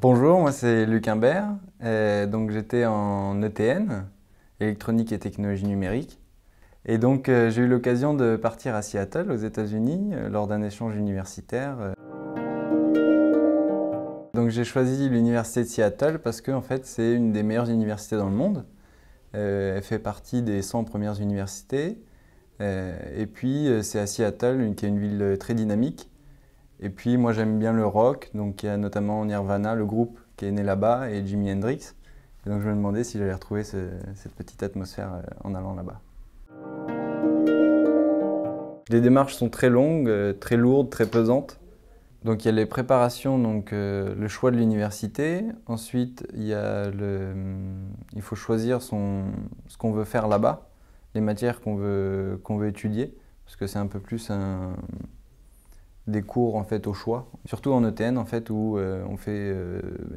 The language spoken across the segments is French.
Bonjour, moi c'est Luc Imbert. Donc j'étais en ETN, électronique et technologie numérique. Et donc j'ai eu l'occasion de partir à Seattle aux États-Unis lors d'un échange universitaire. Donc j'ai choisi l'université de Seattle parce que en fait c'est une des meilleures universités dans le monde. Elle fait partie des 100 premières universités. Et puis c'est à Seattle, qui est une ville très dynamique. Et puis moi j'aime bien le rock, donc il y a notamment Nirvana, le groupe qui est né là-bas, et Jimi Hendrix. Et donc je me demandais si j'allais retrouver cette petite atmosphère en allant là-bas. Les démarches sont très longues, très lourdes, très pesantes. Donc il y a les préparations, donc le choix de l'université. Ensuite il faut choisir ce qu'on veut faire là-bas, les matières qu'on veut étudier, parce que c'est un peu plus des cours en fait au choix, surtout en ETN en fait où on fait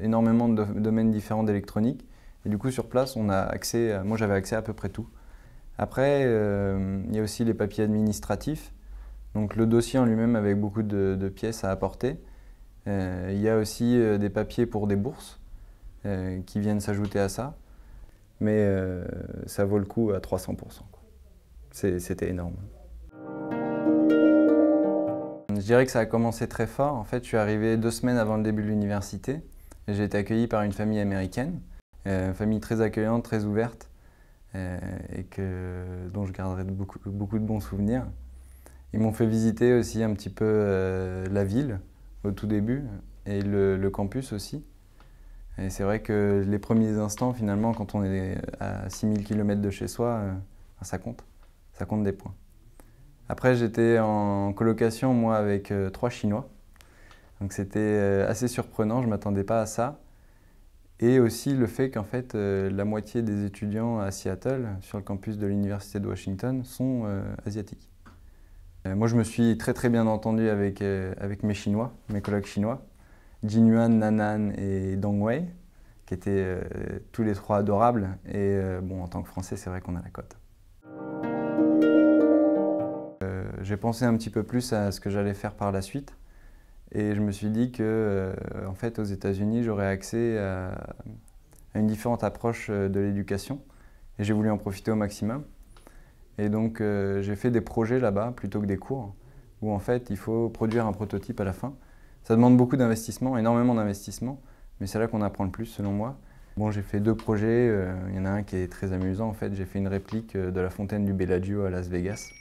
énormément de domaines différents d'électronique et du coup sur place on a accès, moi j'avais accès à peu près tout. Après il y a aussi les papiers administratifs, donc le dossier en lui-même avec beaucoup de pièces à apporter. Il y a aussi des papiers pour des bourses qui viennent s'ajouter à ça, mais ça vaut le coup à 300%. C'était énorme. Je dirais que ça a commencé très fort. En fait, je suis arrivé 2 semaines avant le début de l'université. J'ai été accueilli par une famille américaine, une famille très accueillante, très ouverte, dont je garderai beaucoup de bons souvenirs. Ils m'ont fait visiter aussi un petit peu la ville au tout début et le campus aussi. Et c'est vrai que les premiers instants, finalement, quand on est à 6000 km de chez soi, ça compte. Ça compte des points. Après, j'étais en colocation, moi, avec 3 Chinois. Donc c'était assez surprenant, je ne m'attendais pas à ça. Et aussi le fait qu'en fait, la moitié des étudiants à Seattle, sur le campus de l'Université de Washington, sont asiatiques. Moi, je me suis très bien entendu avec mes Chinois, mes collègues chinois, Jinyuan, Nanan et Dongwei, qui étaient tous les trois adorables. Et bon, en tant que Français, c'est vrai qu'on a la cote. J'ai pensé un petit peu plus à ce que j'allais faire par la suite. Et je me suis dit que, en fait, aux États-Unis, j'aurais accès à une différente approche de l'éducation. Et j'ai voulu en profiter au maximum. Et donc, j'ai fait des projets là-bas plutôt que des cours, où en fait, il faut produire un prototype à la fin. Ça demande beaucoup d'investissement, énormément d'investissement, mais c'est là qu'on apprend le plus, selon moi. Bon, j'ai fait 2 projets. Il y en a un qui est très amusant. En fait, j'ai fait une réplique de la fontaine du Bellagio à Las Vegas.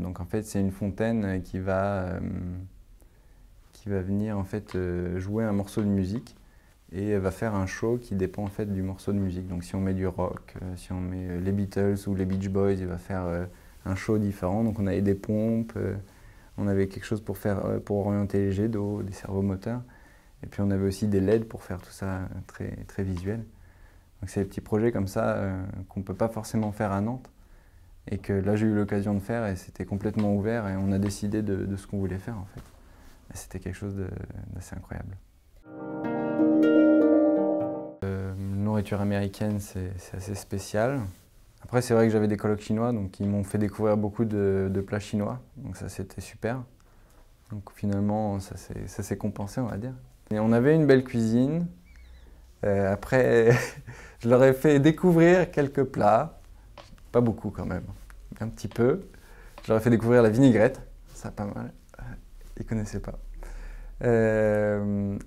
Donc, en fait, c'est une fontaine qui va venir en fait jouer un morceau de musique et elle va faire un show qui dépend en fait du morceau de musique. Donc si on met du rock, si on met les Beatles ou les Beach Boys, il va faire un show différent. Donc on avait des pompes, on avait quelque chose pour orienter les jets d'eau, des servomoteurs. Et puis on avait aussi des LED pour faire tout ça très visuel. Donc c'est des petits projets comme ça qu'on ne peut pas forcément faire à Nantes. Et que là j'ai eu l'occasion de faire et c'était complètement ouvert et on a décidé de ce qu'on voulait faire en fait. C'était quelque chose d'assez incroyable. Nourriture américaine, c'est assez spécial. Après, c'est vrai que j'avais des colocs chinois, donc ils m'ont fait découvrir beaucoup de plats chinois. Donc ça, c'était super. Donc finalement, ça s'est compensé, on va dire. Et on avait une belle cuisine. Après, je leur ai fait découvrir quelques plats. Pas beaucoup quand même, un petit peu. Je leur ai fait découvrir la vinaigrette. Ça, pas mal. Ils ne connaissaient pas.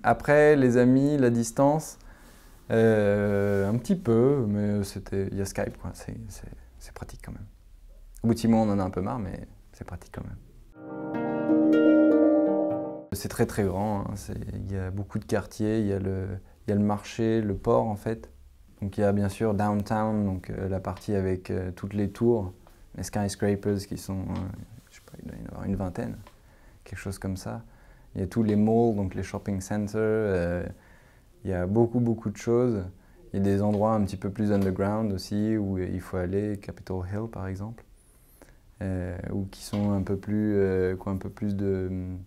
Après, les amis, la distance, un petit peu, mais il y a Skype, quoi. C'est pratique quand même. Au bout de 6 mois, on en a un peu marre, mais c'est pratique quand même. C'est très grand, hein. Il y a beaucoup de quartiers, il y a le marché, le port en fait. Donc il y a bien sûr Downtown, donc la partie avec toutes les tours, les skyscrapers qui sont, je sais pas, il doit y en avoir une vingtaine, quelque chose comme ça. Il y a tous les malls, donc les shopping centers. Il y a beaucoup de choses. Il y a des endroits un petit peu plus underground aussi où il faut aller, Capitol Hill par exemple, ou qui sont un peu plus, qui ont un peu plus de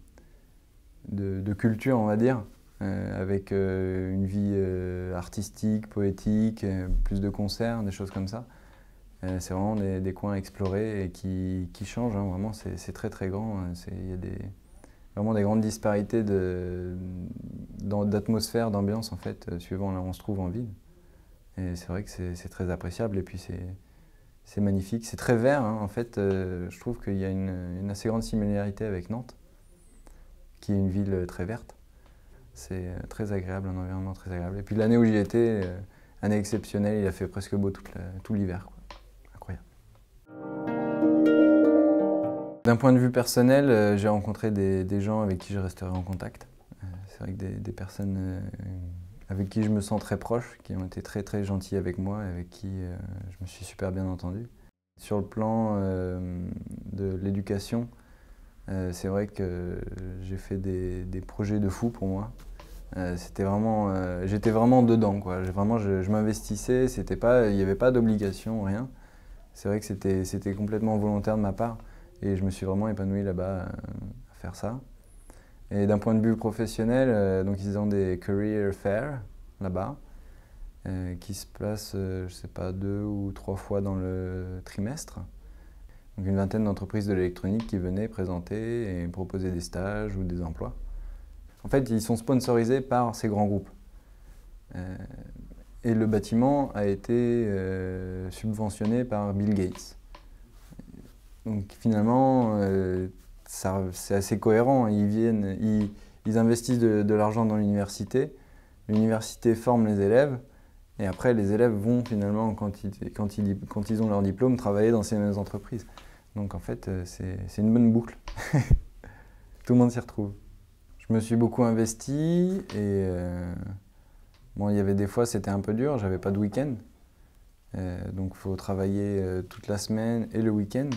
culture, on va dire, avec une vie artistique, poétique, plus de concerts, des choses comme ça. C'est vraiment des coins à explorer et qui changent, hein, vraiment, c'est très grand. Il y a vraiment des grandes disparités d'atmosphère, d'ambiance en fait, suivant là où on se trouve en ville. Et c'est vrai que c'est très appréciable et puis c'est magnifique. C'est très vert hein, en fait. Je trouve qu'il y a une assez grande similarité avec Nantes, qui est une ville très verte. C'est très agréable, un environnement très agréable. Et puis l'année où j'y étais, année exceptionnelle, il a fait presque beau tout l'hiver. Incroyable. D'un point de vue personnel, j'ai rencontré des gens avec qui je resterai en contact. C'est vrai que des personnes avec qui je me sens très proche, qui ont été très très gentils avec moi, et avec qui je me suis super bien entendu. Sur le plan de l'éducation, c'est vrai que j'ai fait des projets de fou pour moi. J'étais vraiment dedans, quoi. Je m'investissais, il n'y avait pas d'obligation, rien. C'est vrai que c'était complètement volontaire de ma part et je me suis vraiment épanoui là-bas à faire ça. Et d'un point de vue professionnel, donc ils ont des career fairs là-bas qui se placent, je sais pas, 2 ou 3 fois dans le trimestre. Donc une vingtaine d'entreprises de l'électronique qui venaient présenter et proposer des stages ou des emplois. En fait, ils sont sponsorisés par ces grands groupes. Et le bâtiment a été subventionné par Bill Gates. Donc finalement, c'est assez cohérent. Ils investissent de l'argent dans l'université forme les élèves, et après les élèves vont finalement, quand ils ont leur diplôme, travailler dans ces mêmes entreprises. Donc en fait, c'est une bonne boucle. Tout le monde s'y retrouve. Je me suis beaucoup investi et bon, il y avait des fois c'était un peu dur, j'avais pas de week-end. Donc il faut travailler toute la semaine et le week-end.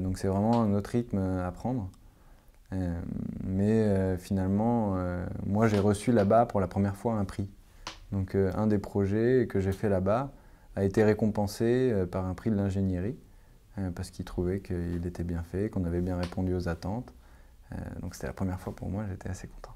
Donc c'est vraiment un autre rythme à prendre. Mais finalement, moi j'ai reçu là-bas pour la première fois un prix. Donc un des projets que j'ai fait là-bas a été récompensé par un prix de l'ingénierie parce qu'ils trouvaient qu'il était bien fait, qu'on avait bien répondu aux attentes. Donc c'était la première fois pour moi, j'étais assez content.